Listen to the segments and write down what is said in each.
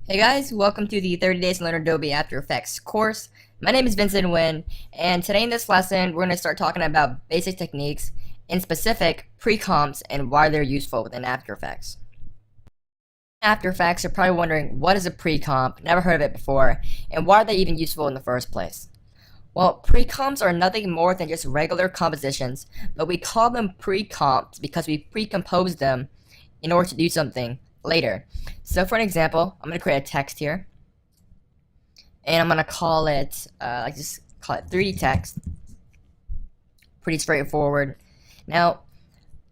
Hey guys, welcome to the 30 Days to Learn Adobe After Effects course. My name is Vincent Nguyen, and today in this lesson we're going to start talking about basic techniques, in specific pre-comps and why they're useful within After Effects. After Effects, you're probably wondering, what is a pre-comp? Never heard of it before, and why are they even useful in the first place? Well, pre-comps are nothing more than just regular compositions, but we call them pre-comps because we pre-compose them in order to do something later. So for an example, I'm going to create a text here, and I'm going to call it, just call it 3D text. Pretty straightforward. Now,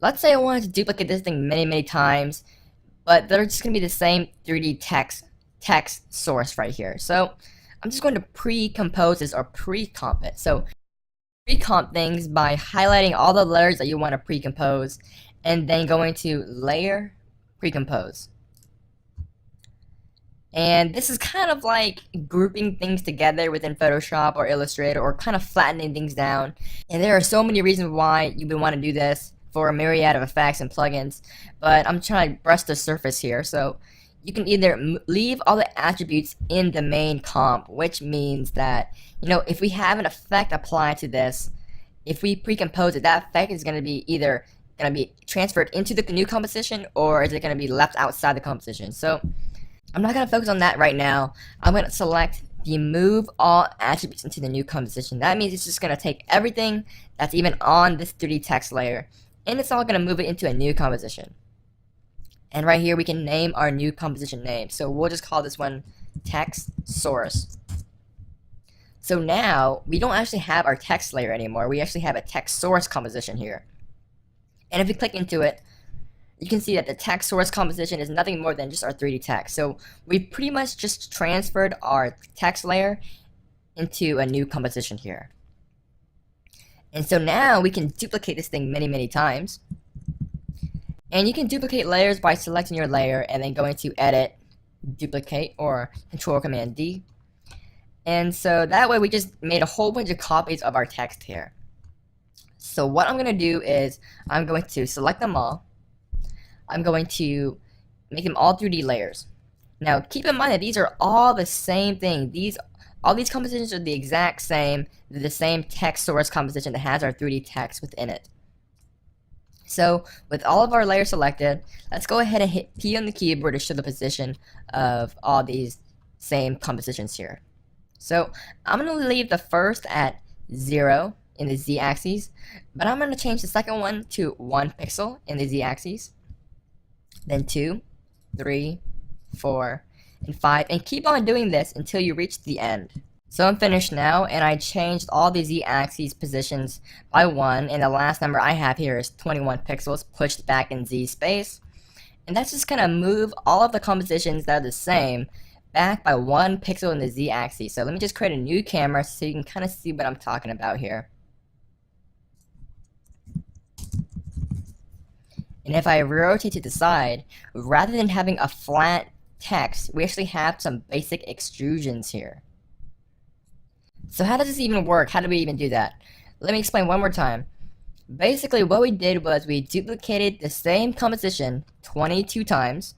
let's say I wanted to duplicate this thing many times, but they're just going to be the same 3D text source right here. So I'm just going to pre-compose this or pre-comp it. So pre-comp things by highlighting all the layers that you want to pre-compose, and then going to layer, pre-compose. And this is kind of like grouping things together within Photoshop or Illustrator, or kind of flattening things down. And there are so many reasons why you would want to do this for a myriad of effects and plugins, but I'm trying to brush the surface here. So you can either leave all the attributes in the main comp, which means that, if we have an effect applied to this, if we pre-compose it, that effect is going to be either going to be transferred into the new composition, or is it going to be left outside the composition. So I'm not going to focus on that right now. I'm going to select the move all attributes into the new composition. That means it's just going to take everything that's even on this 3D text layer, and it's all going to move it into a new composition. And right here we can name our new composition name. So we'll just call this one text source. So now we don't actually have our text layer anymore. We actually have a text source composition here. And if we click into it, you can see that the text source composition is nothing more than just our 3D text. So we pretty much just transferred our text layer into a new composition here. And so now we can duplicate this thing many times. And you can duplicate layers by selecting your layer and then going to Edit, Duplicate, or Control-Command-D. And so that way we just made a whole bunch of copies of our text here. So what I'm going to do is I'm going to select them all. I'm going to make them all 3D layers. Now keep in mind that these are all the same thing. All these compositions are the exact same. They're the same text source composition that has our 3D text within it. So with all of our layers selected, let's go ahead and hit P on the keyboard to show the position of all these same compositions here. So I'm going to leave the first at 0 in the z-axis, but I'm going to change the second one to 1 pixel in the z-axis, then 2, 3, 4, and 5, and keep on doing this until you reach the end. So I'm finished now, and I changed all the z-axis positions by 1, and the last number I have here is 21 pixels pushed back in z space. And that's just going to move all of the compositions that are the same back by 1 pixel in the z-axis. So let me just create a new camera so you can kind of see what I'm talking about here. And if I rotate to the side, rather than having a flat text, we actually have some basic extrusions here. So how does this even work? How do we even do that? Let me explain one more time. Basically what we did was we duplicated the same composition 22 times,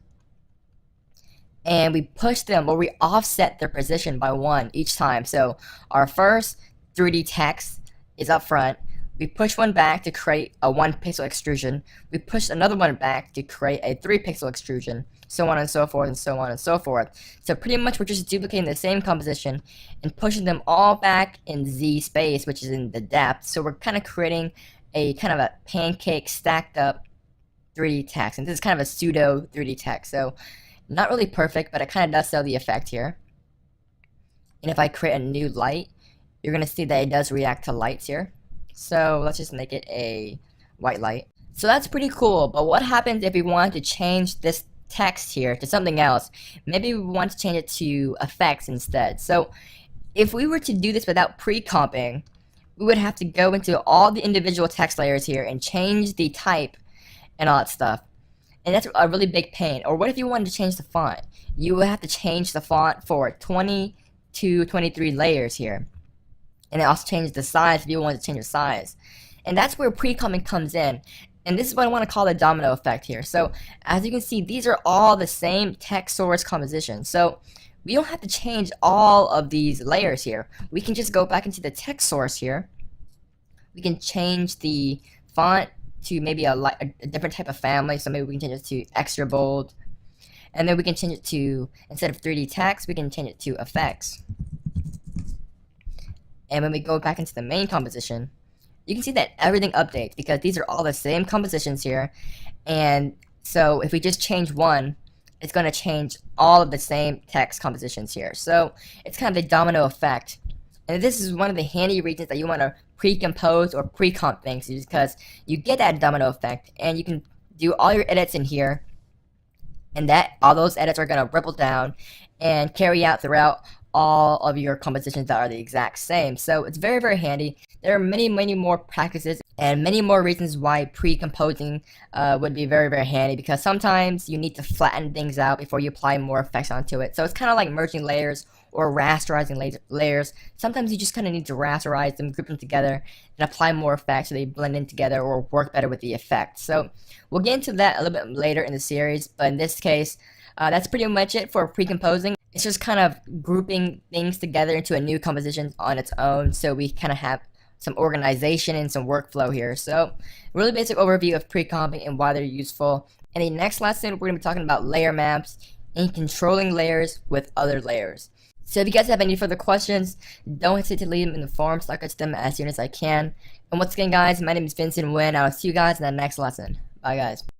and we pushed them, or we offset their position by 1 each time. So our first 3D text is up front. We push one back to create a 1 pixel extrusion. We push another one back to create a 3 pixel extrusion, so on and so forth and so on and so forth. So pretty much we're just duplicating the same composition and pushing them all back in Z space, which is in the depth. So we're kind of creating a kind of a pancake stacked up 3D text. And this is kind of a pseudo 3D text. So not really perfect, but it kind of does sell the effect here. And if I create a new light, you're going to see that it does react to lights here. So let's just make it a white light. So that's pretty cool, but what happens if we want to change this text here to something else? Maybe we want to change it to effects instead. So if we were to do this without pre-comping, we would have to go into all the individual text layers here and change the type and all that stuff. And that's a really big pain. Or what if you wanted to change the font? You would have to change the font for 20 to 23 layers here. And it also changes the size if you want to change the size. And that's where pre-comping comes in. And this is what I want to call the domino effect here. So as you can see, these are all the same text source composition. So we don't have to change all of these layers here. We can just go back into the text source here. We can change the font to maybe a different type of family. So maybe we can change it to extra bold. And then we can change it to, instead of 3D text, we can change it to effects. And when we go back into the main composition, you can see that everything updates because these are all the same compositions here. And so if we just change one, it's going to change all of the same text compositions here. So it's kind of the domino effect. And this is one of the handy reasons that you want to pre-compose or pre-comp things, because you get that domino effect and you can do all your edits in here, and that all those edits are going to ripple down and carry out throughout all of your compositions that are the exact same. So it's very, very handy. There are many, many more practices and many more reasons why pre-composing would be very, very handy, because sometimes you need to flatten things out before you apply more effects onto it. So it's kind of like merging layers or rasterizing layers. Sometimes you just kind of need to rasterize them, group them together, and apply more effects so they blend in together or work better with the effect. So we'll get into that a little bit later in the series, but in this case, that's pretty much it for pre-composing. It's just kind of grouping things together into a new composition on its own, so we kind of have some organization and some workflow here. So really basic overview of pre-comping and why they're useful. In the next lesson, we're going to be talking about layer maps and controlling layers with other layers. So if you guys have any further questions, don't hesitate to leave them in the forum so I can get them as soon as I can. And once again, guys, my name is Vincent Nguyen. I'll see you guys in the next lesson. Bye, guys.